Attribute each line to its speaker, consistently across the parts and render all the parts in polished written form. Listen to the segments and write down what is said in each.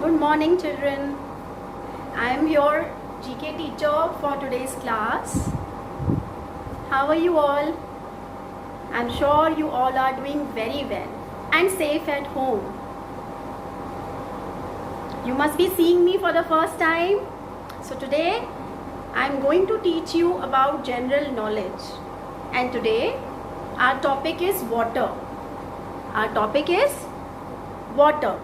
Speaker 1: Good morning, children. I am your GK teacher for today's class. How are you all? I'm sure you all are doing very well and safe at home. You must be seeing me for the first time. So today I'm going to teach you about general knowledge. And today our topic is water. Our topic is water.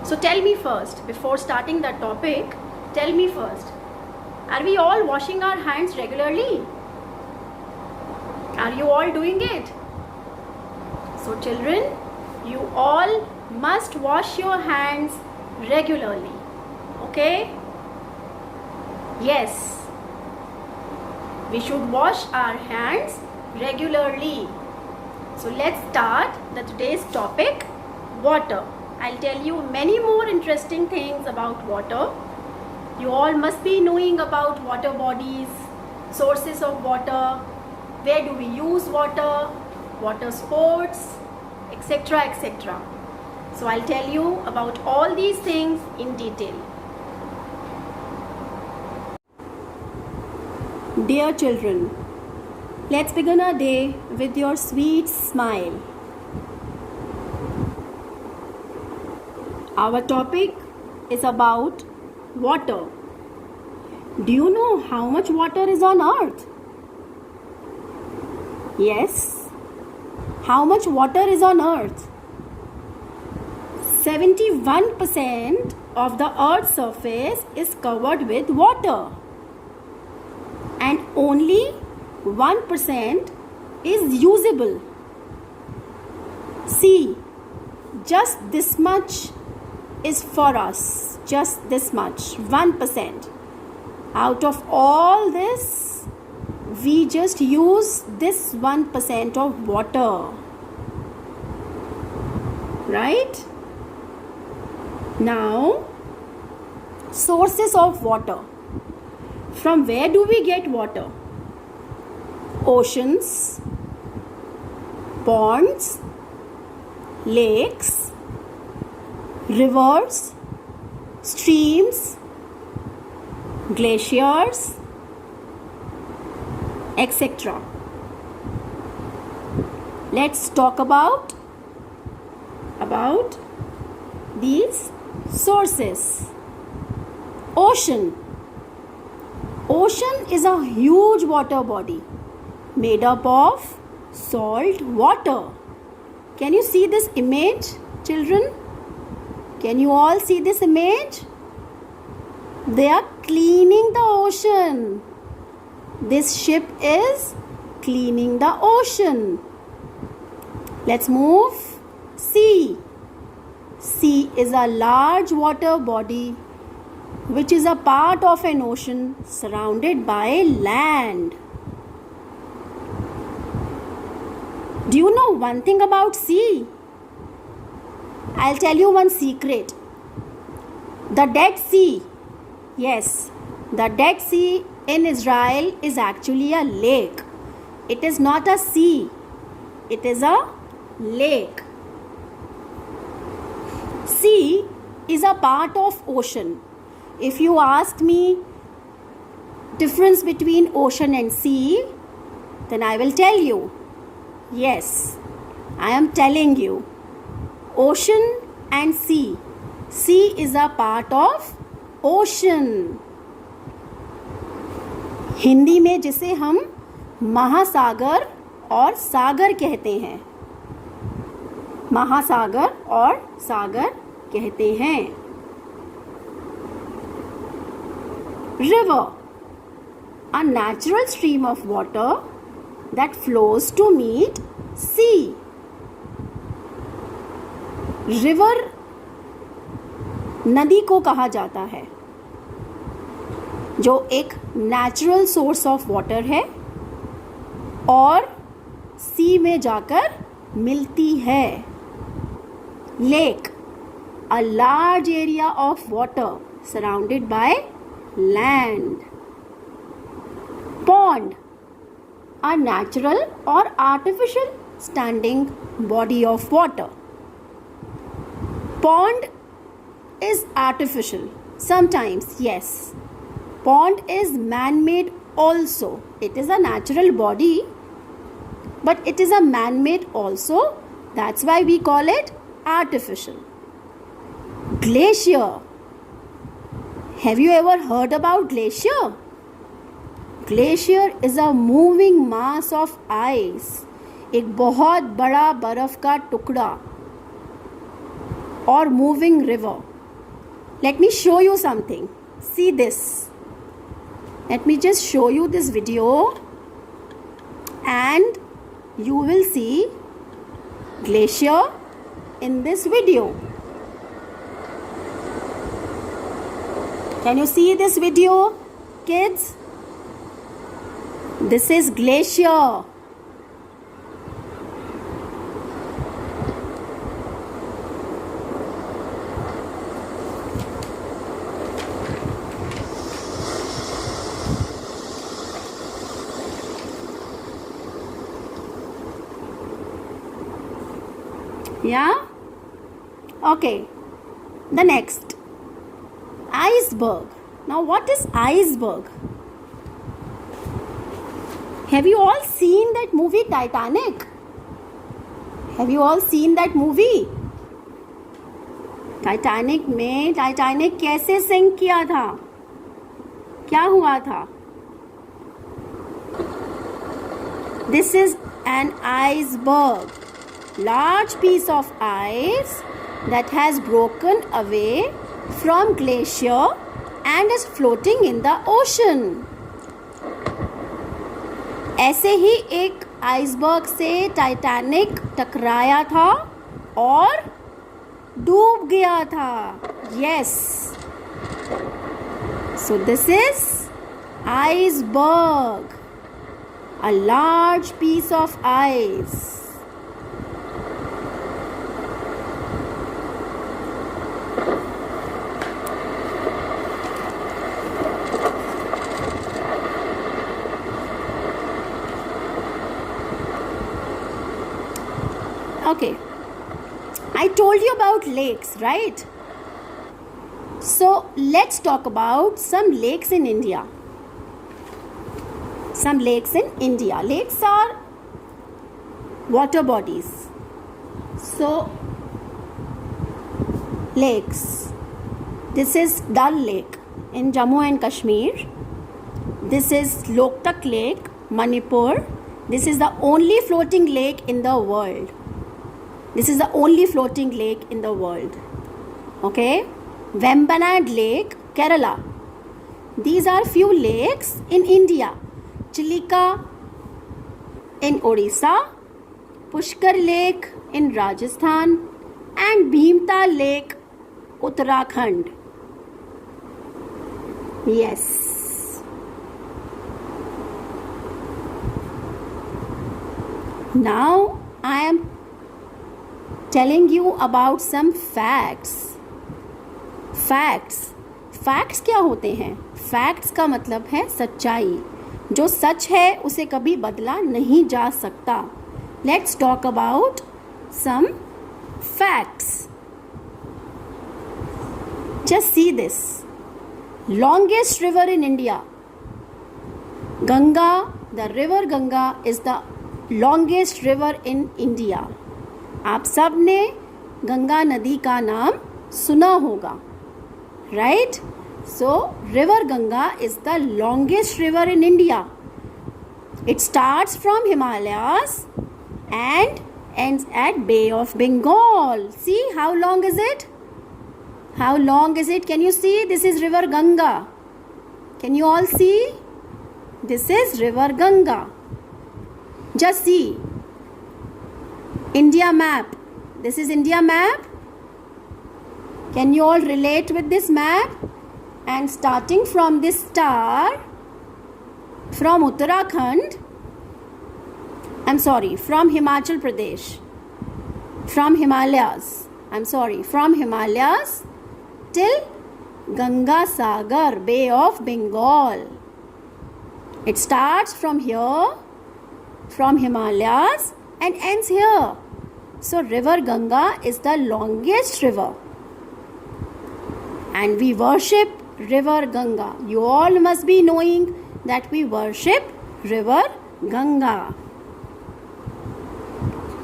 Speaker 1: So tell me first, before starting the topic, tell me first, are we all washing our hands regularly? Are you all doing it? So children, you all must wash your hands regularly. Okay? Yes. We should wash our hands regularly. So let's start today's topic, water. I'll tell you many more interesting things about water. You all must be knowing about water bodies, sources of water, where do we use water, water sports, etc. etc. So I'll tell you about all these things in detail. Dear children, let's begin our day with your sweet smile. Our topic is about water. Do you know how much water is on earth? Yes. How much water is on earth? 71% of the earth's surface is covered with water. And only 1% is usable. See, just this much is for us, just this much, 1%. Out of all this, we just use this 1% of water, right? Now, sources of water. From where do we get water? Oceans, ponds, lakes, rivers, streams, glaciers, etc. Let's talk about these sources. Ocean. Ocean is a huge water body made up of salt water. Can you see this image, children? Can you all see this image? They are cleaning the ocean. This ship is cleaning the ocean. Let's move. Sea. Sea is a large water body which is a part of an ocean surrounded by land. Do you know one thing about sea? I'll tell you one secret. The Dead Sea. Yes, the Dead Sea in Israel is actually a lake. It is not a sea. It is a lake. Sea is a part of ocean. If you ask me difference between ocean and sea, then I will tell you. Yes, I am telling you. Ocean and sea. Sea is a part of ocean. Hindi में जिसे हम महासागर और सागर कहते हैं. महासागर और सागर कहते हैं. River. A natural stream of water that flows to meet sea. River नदी को कहा जाता है जो एक नेचुरल सोर्स ऑफ वाटर है और सी में जाकर मिलती है. Lake. A large area of water surrounded by land. Pond. A natural or artificial standing body of water. Pond is artificial. Sometimes, yes. Pond is man-made also. It is a natural body, but it is a man-made also. That's why we call it artificial. Glacier. Have you ever heard about glacier? Glacier is a moving mass of ice. एक बहुत बड़ा बर्फ का टुकड़ा और moving river. Let me show you something. See this. Let me just show you this video and you will see glacier in this video. Can you see this video, kids? This is glacier. Yeah? Okay. The next. Iceberg. Now what is iceberg? Have you all seen that movie Titanic? Have you all seen that movie? Titanic में Titanic कैसे sink किया था? क्या हुआ था? This is an iceberg. Large piece of ice that has broken away from glacier and is floating in the ocean. ऐसे ही एक iceberg से टाइटैनिक टकराया था और डूब गया था. Yes. So this is iceberg. A large piece of ice. Okay, I told you about lakes, right? So let's talk about some lakes in India. Some lakes in India. Lakes are water bodies. So lakes. This is Dal Lake in Jammu and Kashmir. This is Loktak Lake, Manipur. This is the only floating lake in the world. This is the only floating lake in the world. Okay. Vembanad Lake, Kerala. These are few lakes in India. Chilika in Odisha, Pushkar Lake in Rajasthan, and Bhimtal Lake, Uttarakhand. Yes. Now I am telling you about some facts. Facts क्या होते हैं? Facts का मतलब है सच्चाई. जो सच है उसे कभी बदला नहीं जा सकता. Let's talk about some facts. Just see this. Longest river in India. Ganga, the river Ganga is the longest river in India. आप सब ने गंगा नदी का नाम सुना होगा. Right? So, River Ganga is the longest river in India. It starts from Himalayas and ends at Bay of Bengal. See how long is it? How long is it? Can you see? This is River Ganga. Can you all see? This is River Ganga. Just see. India map. This is India map. Can you all relate with this map? And starting from this star, from Uttarakhand, from Himachal Pradesh, from Himalayas till Ganga Sagar, Bay of Bengal. It starts from here, from Himalayas, and ends here. So River Ganga is the longest river. And we worship river Ganga. You all must be knowing that we worship river Ganga.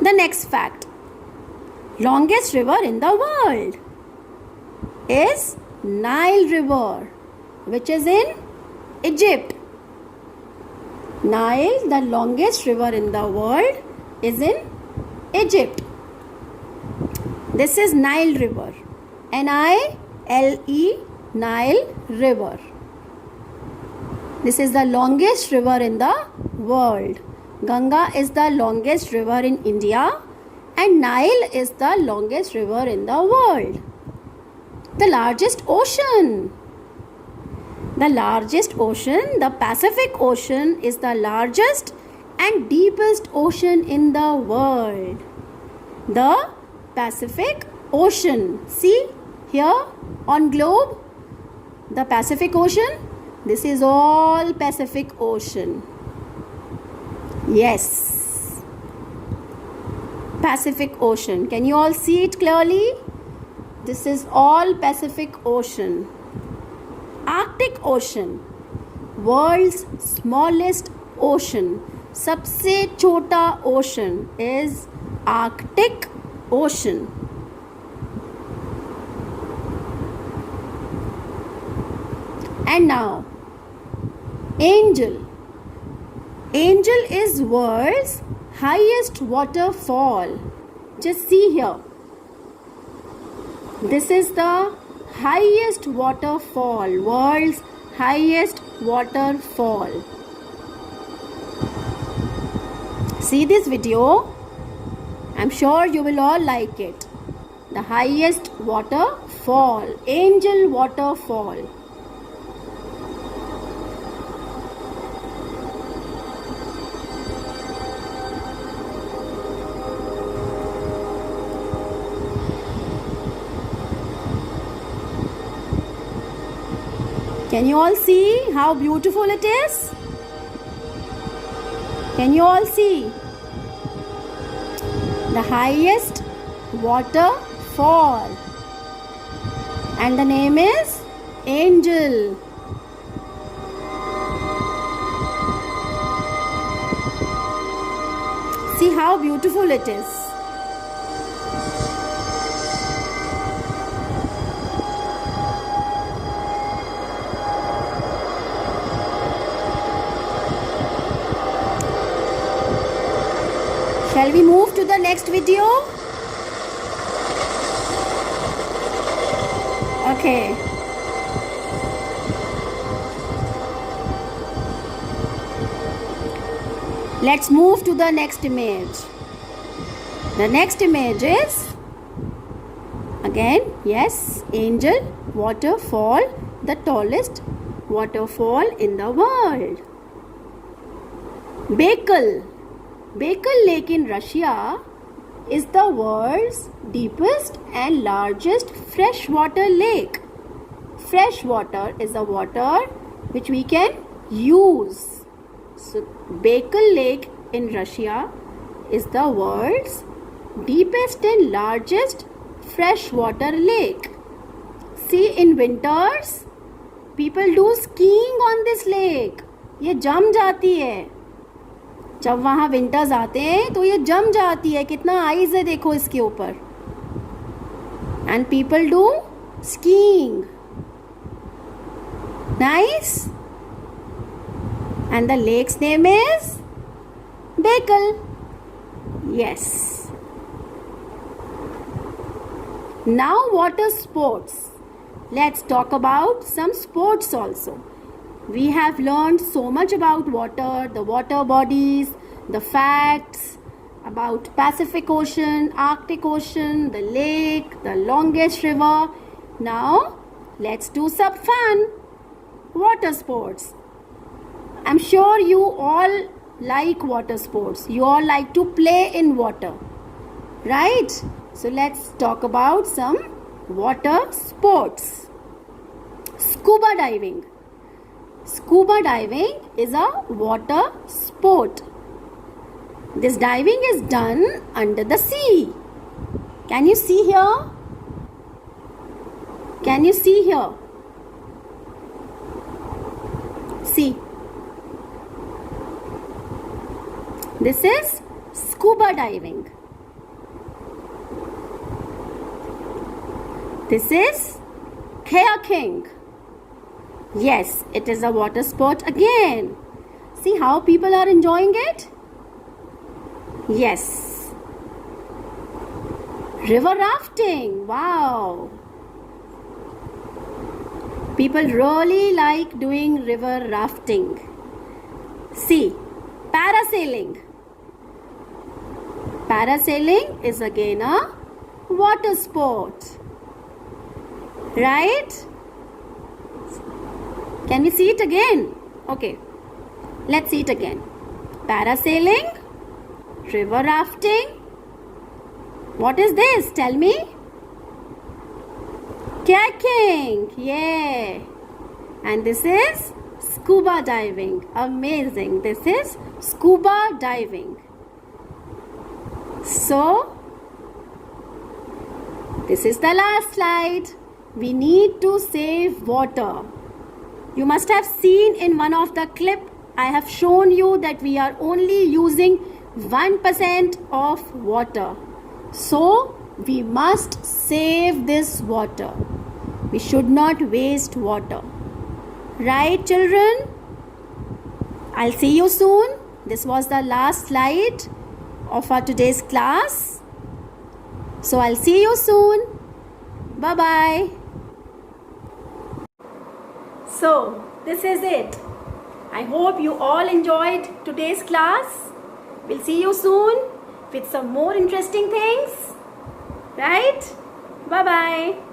Speaker 1: The next fact. Longest river in the world is Nile River, which is in Egypt. Nile, the longest river in the world, is in Egypt. This is Nile River. Nile, Nile River. This is the longest river in the world. Ganga is the longest river in India, and Nile is the longest river in the world. The largest ocean. The largest ocean, the Pacific Ocean, is the largest and deepest ocean in the world. The Pacific Ocean. See here on globe, the Pacific Ocean. This is all Pacific Ocean. Yes. Pacific Ocean. Can you all see it clearly? This is all Pacific Ocean. Arctic Ocean, world's smallest ocean. सबसे छोटा ocean is Arctic Ocean. And now, Angel. Angel is world's highest waterfall. Just see here. This is the highest waterfall, world's highest waterfall. See this video. I'm sure you will all like it. The highest waterfall, Angel Waterfall. Can you all see how beautiful it is? Can you all see? The highest waterfall. And the name is Angel. See how beautiful it is. Shall we move to the next video? Okay. Let's move to the next image. The next image is, again, yes, Angel Waterfall, the tallest waterfall in the world. Baikal. Baikal Lake in Russia is the world's deepest and largest freshwater lake. Freshwater is the water which we can use. So, Baikal Lake in Russia is the world's deepest and largest freshwater lake. See, in winters, people do skiing on this lake. ये जम जाती है. जब वहाँ winters आते हैं तो ये जम जाती है. कितना आइस है देखो इसके ऊपर. And people do skiing. Nice. And the lake's name is Baikal. Yes. Now water sports. Let's talk about some sports also. We have learned so much about water, the water bodies, the facts about Pacific Ocean, Arctic Ocean, the lake, the longest river. Now, let's do some fun. Water sports. I'm sure you all like water sports. You all like to play in water, right? So, let's talk about some water sports. Scuba diving. Scuba diving is a water sport. This diving is done under the sea. Can you see here? Can you see here? See. This is scuba diving. This is kayaking. Yes, it is a water sport again. See how people are enjoying it? Yes. River rafting. Wow. People really like doing river rafting. See, parasailing. Parasailing is again a water sport. Right? Can we see it again? Okay. Let's see it again. Parasailing, river rafting. What is this? Tell me. Kayaking. Yeah. And this is scuba diving. Amazing. This is scuba diving. So, this is the last slide. We need to save water. You must have seen in one of the clip I have shown you that we are only using 1% of water. So, we must save this water. We should not waste water. Right, children? I'll see you soon. This was the last slide of our today's class. So, I'll see you soon. Bye-bye. So, this is it. I hope you all enjoyed today's class. We'll see you soon with some more interesting things. Right? Bye-bye.